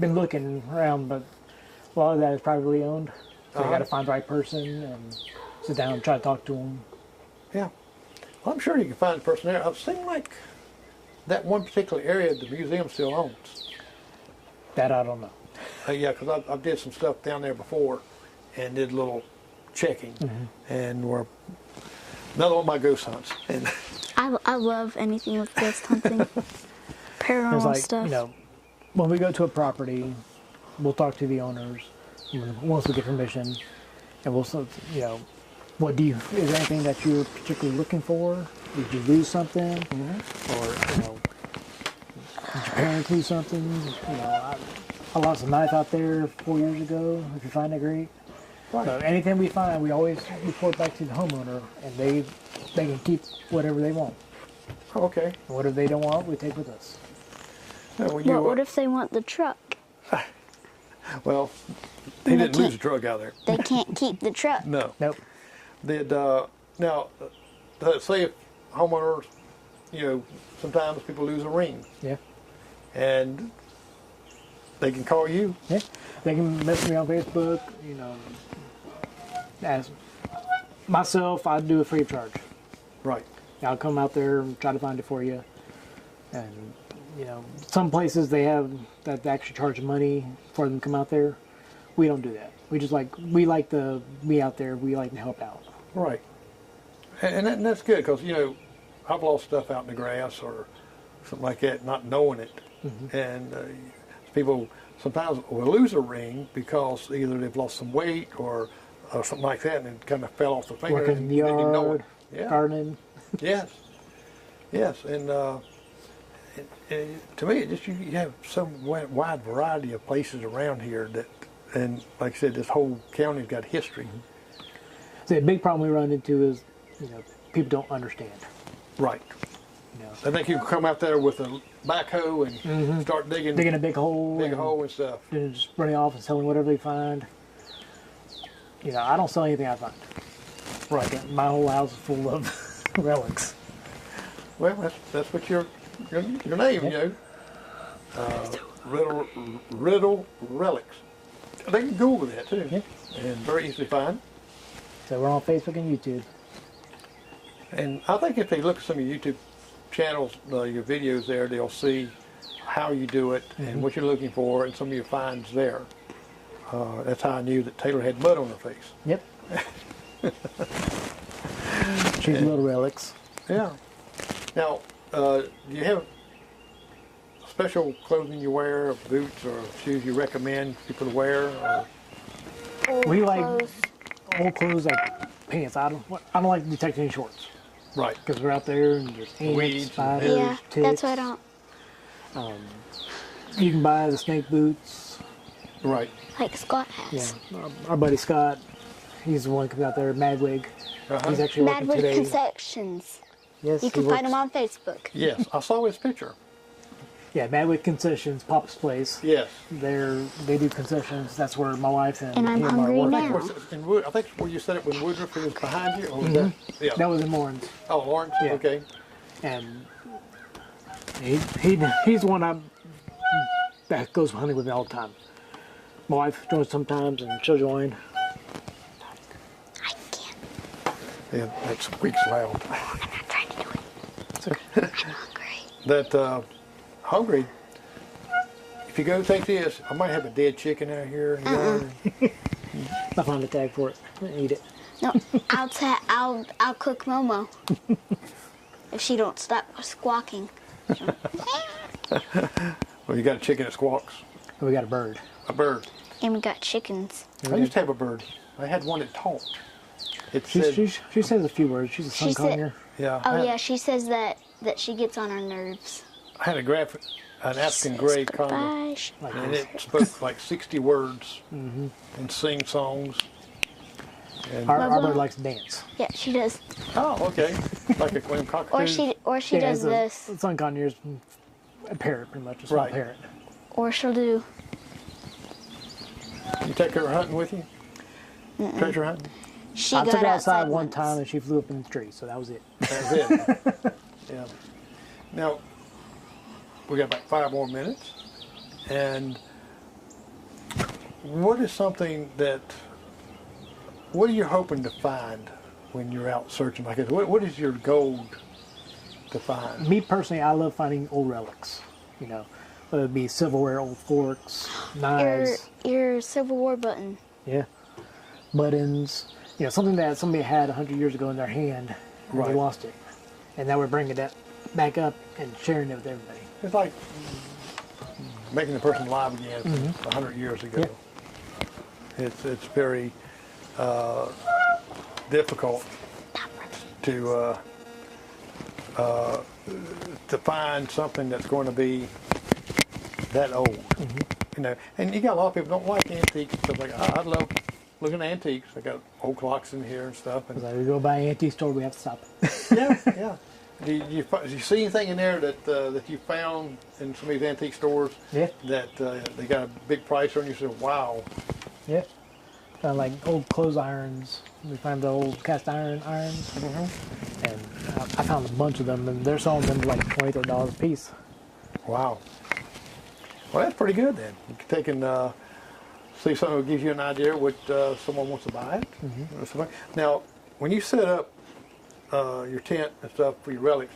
been looking around, but a lot of that is privately owned. So you got to find the right person and sit down and try to talk to them. Yeah, well, I'm sure you can find a person there. I've seen like that one particular area the museum still owns. That I don't know. Yeah, because I did some stuff down there before and did a little checking, and were another one of my ghost hunts. And I love anything with ghost hunting, paranormal It's like, stuff. when we go to a property, we'll talk to the owners once we get permission, and we'll, is there anything that you're particularly looking for? Did you lose something? Or, did your parents lose something? I lost a knife out there 4 years ago, if you find it great. Right. So anything we find, we always report back to the homeowner, and they can keep whatever they want. Okay. And whatever they don't want, we take with us. Now, But what if they want the truck? Well, he didn't lose a drug out there. They can't keep the truck. No. Nope. Now, say if homeowners, sometimes people lose a ring, Yeah. and they can call you. Yeah. They can message me on Facebook, as myself, I do it free of charge. Right. I'll come out there and try to find it for you. And, some places they have that actually charge money for them to come out there. We don't do that. We like to be out there. We like to help out. Right. And that's good because, I've lost stuff out in the grass or something like that, not knowing it. And people sometimes will lose a ring because either they've lost some weight or something like that, and it kind of fell off the finger. Working in the and didn't know yard, it. Yeah. gardening. Yes. And to me, you have some wide variety of places around here and like I said, this whole county's got history. So a big problem we run into is, people don't understand. Right. I think you can come out there with a backhoe and start digging a big hole. and stuff. And just running off and selling whatever they find. I don't sell anything I find. Right. My whole house is full of relics. Well, that's what your name, Riddle Relics. They can Google that too, and very easily find. So we're on Facebook and YouTube. And I think if they look at some of your YouTube channels, your videos there, they'll see how you do it and what you're looking for and some of your finds there. That's how I knew that Taylor had mud on her face. Yep. She's little relics. Yeah. Now, do you have special clothing you wear, boots or shoes you recommend people to wear? Or? We like old clothes like pants. I don't like to detect any shorts. Right. Because we're out there and there's ants, Weeds, spiders, Yeah, ticks. that's why I don't You can buy the snake boots. Right. like squat hats. Yeah. Our buddy Scott, He's the one who comes out there, Madwig. Uh-huh. He's actually working Madwood today. Concessions. Yes, You he can find works- him on Facebook. Yes, I saw his picture. Yeah, Madwig Concessions, Pop's Place. Yes. They do concessions. That's where my wife and And I'm him are hungry working. now. I think where you said it when Woodruff was behind you, or was that? Yeah. That was in Lawrence, Oh, Lawrence. Yeah. Okay. and he's the one that goes hunting with me all the time. My wife joins sometimes, and she'll join. I can't. Yeah, that squeaks loud. I'm not trying to do it. I'm hungry. That hungry. If you go take this, I might have a dead chicken out here in the yard. I find a tag for it and eat it. No, I'll cook Momo if she don't stop squawking. Well, you got a chicken that squawks. And we got a bird. A bird. And we got chickens. I used to have a bird. I had one that talked. It said, She says a few words. She's a sun She said- conure. yeah. Oh I had, yeah, she says that she gets on her nerves. I had an African gray conure, Bye. Like and this. it spoke like 60 words and sing songs. And, Our bird likes to dance. Yeah, she does. oh, okay. Like a queen cockatoo. Or she does this. Sun conure's a parrot, pretty much. A small Right. parrot. Or she'll do. You take her hunting with you? Treasure hunting? She I got took her outside one once. time and she flew up in the tree, so that was it. That's it. Yeah. Now, we got about 5 more minutes. And what is something what are you hoping to find when you're out searching like this? What is your goal to find? Me personally, I love finding old relics. You know, whether it be silverware, old forks, knives, Your Civil War button. yeah, buttons. You know, something that somebody had 100 years ago in their hand and Right. they lost it, and now we're bringing that back up and sharing it with everybody. It's like making the person alive again 100 years ago. Yeah. It's very difficult to find something that's going to be that old. You know, and you got a lot of people don't like antiques and stuff like that. I love looking at antiques. I got old clocks in here and stuff. And So we go by an antique store, we have to stop. yeah, yeah. Do you see anything in there that you found in some of these antique stores? Yeah. That they got a big price on? You said, "Wow." Yeah. Found like old clothes irons. We find the old cast iron irons. And I found a bunch of them, and they're selling them for like $20 a piece. Wow. Well, that's pretty good then. You can take and see something that gives you an idea what someone wants to buy it. Or something. Now, when you set up your tent and stuff for your relics,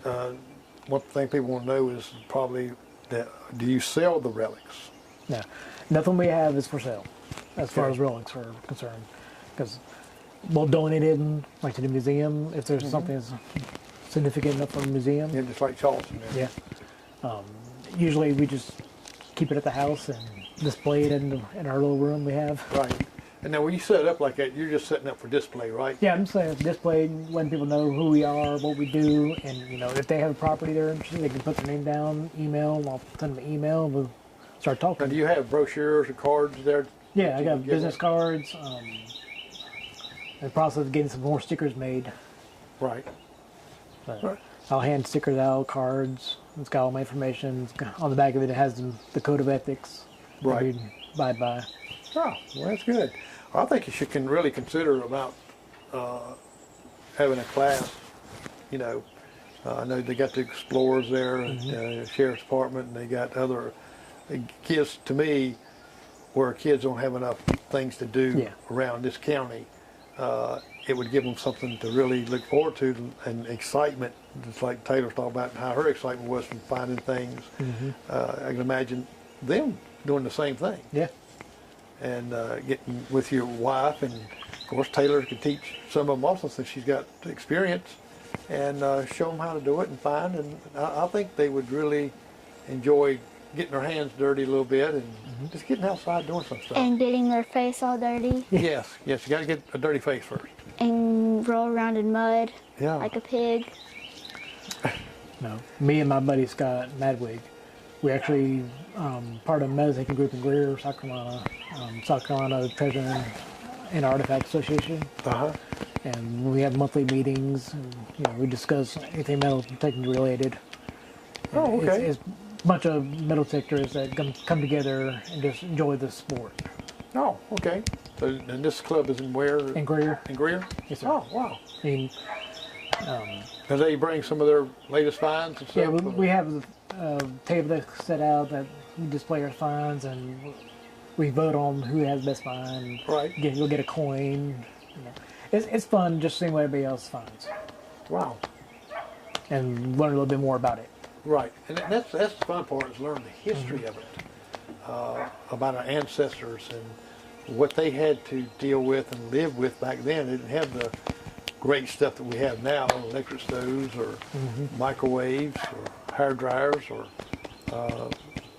one thing people want to know is probably that do you sell the relics? No, nothing we have is for sale, as far Okay. as relics are concerned. Because we'll donate it, like to the museum, if there's something that's significant enough for the museum. Yeah, just like Charleston. There. Yeah. Usually we just keep it at the house and display it in our little room we have. Right. And now when you set it up like that, you're just setting up for display, right? Yeah, I'm just saying display, letting people know who we are, what we do, and you know if they have a property they're interested, they can put their name down, email. I'll send them an email, and we'll start Now, talking. do you have brochures or cards there? Yeah, that I you got can give business them? cards. In the process of getting some more stickers made. Right. But Right. I'll hand stickers out, cards. It's got all my information. On the back of it, it has the code of ethics that Right. we abide by. Oh, well, that's good. I think you should really consider about having a class. You know, I know they got the explorers there, sheriff's department, and they got other. It gives to me where kids don't have enough things to do Yeah. around this county. It would give them something to really look forward to and excitement. Just like Taylor's talking about how her excitement was from finding things. I can imagine them doing the same thing. Yeah. And getting with your wife, and of course Taylor can teach some of them also since she's got experience, and show them how to do it and find. And I think they would really enjoy getting their hands dirty a little bit and just getting outside doing some stuff. And getting their face all dirty. Yes, you got to get a dirty face first. And roll around in mud Yeah. like a pig. No, me and my buddy Scott Madwig, we actually part of a meditating group in Greer, South Carolina. South Carolina treasure an artifact association, Uh-huh. and we have monthly meetings, and we discuss anything metal detecting related. Oh, okay. It's a bunch of metal detectors that come together and just enjoy the sport. Oh, okay. So, and this club is in where? In Greer. In Greer? Yes, sir. Oh, wow. I mean, And they bring some of their latest finds and stuff? yeah, we have a table deck set out that we display our finds, and we vote on who has the best find. Right. You'll get a coin. It's fun just seeing what everybody else finds Wow. and learn a little bit more about it. Right. And that's the fun part, is learn the history of it, about our ancestors and what they had to deal with and live with back then. They didn't have the great stuff that we have now, electric stoves or microwaves or hair dryers or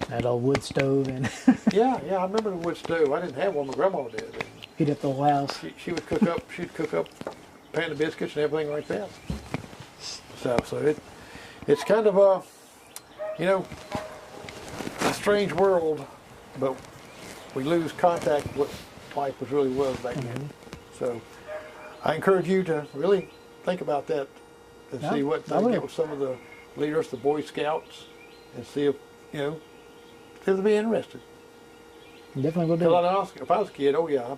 That old wood stove and yeah, I remember the wood stove. I didn't have one, my grandma did. And heat up the whole house. she would cook up a pan of biscuits and everything like that. So it's kind of a a strange world, but we lose contact with what life was really was back then. So I encourage you to really think about that and see what I will. get with some of the leaders, the Boy Scouts, and see if if they'll be interested. Definitely will do. Because if I was a kid, oh yeah, I'll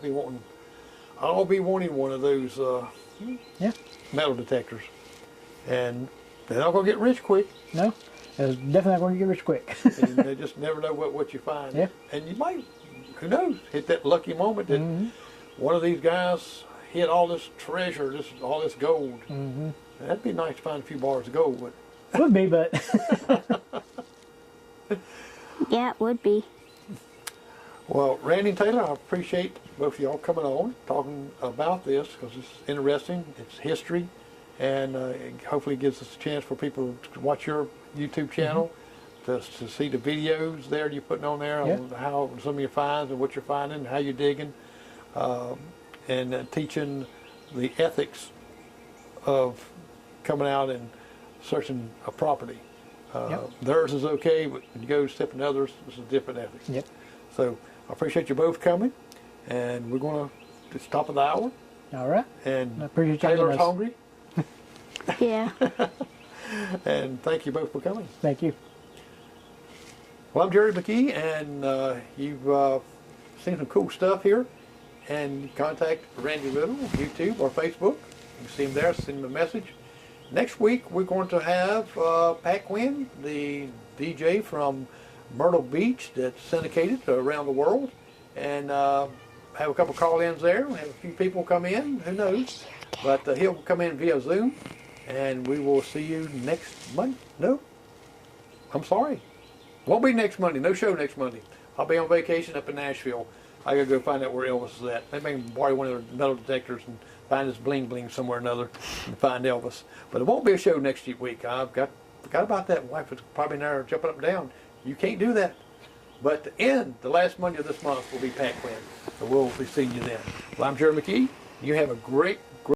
be wanting one of those Yeah. metal detectors, and they're not gonna get rich quick. No, it's definitely not going to get rich quick. And they just never know what you find. Yeah. And you might, who knows, hit that lucky moment that one of these guys hit all this treasure, all this gold. That'd be nice to find a few bars of gold, but Would be, but Yeah, it would be. well, Randy and Taylor, I appreciate both of y'all coming on, talking about this, because it's interesting, it's history, and it hopefully gives us a chance for people to watch your YouTube channel, to see the videos there you're putting on there, on how some of your finds and what you're finding, how you're digging, and teaching the ethics of coming out and searching a property. Theirs is okay, but when you go step into others, it's a different ethic. Yep. So I appreciate you both coming, and we're going to stop at the hour. All right. And I appreciate you Taylor's having us. hungry, Yeah. and thank you both for coming. Thank you. Well, I'm Jerry McKee, and you've seen some cool stuff here. And contact Randy Riddle on YouTube or Facebook. You can see him there, send him a message. Next week, we're going to have Pat Quinn, the DJ from Myrtle Beach that's syndicated around the world, and have a couple call-ins there. We have a few people come in, who knows, but he'll come in via Zoom, and we will see you next Monday. No, I'm sorry, won't be next Monday. No show next Monday. I'll be on vacation up in Nashville. I gotta go find out where Elvis is at. Maybe I can borrow one of their metal detectors and find his bling bling somewhere or another and find Elvis. But it won't be a show next week. I've forgot about that. My wife is probably now jumping up and down. You can't do that. But the last Monday of this month will be Pat Quinn. So we'll be seeing you then. Well, I'm Jerry McKee. You have a great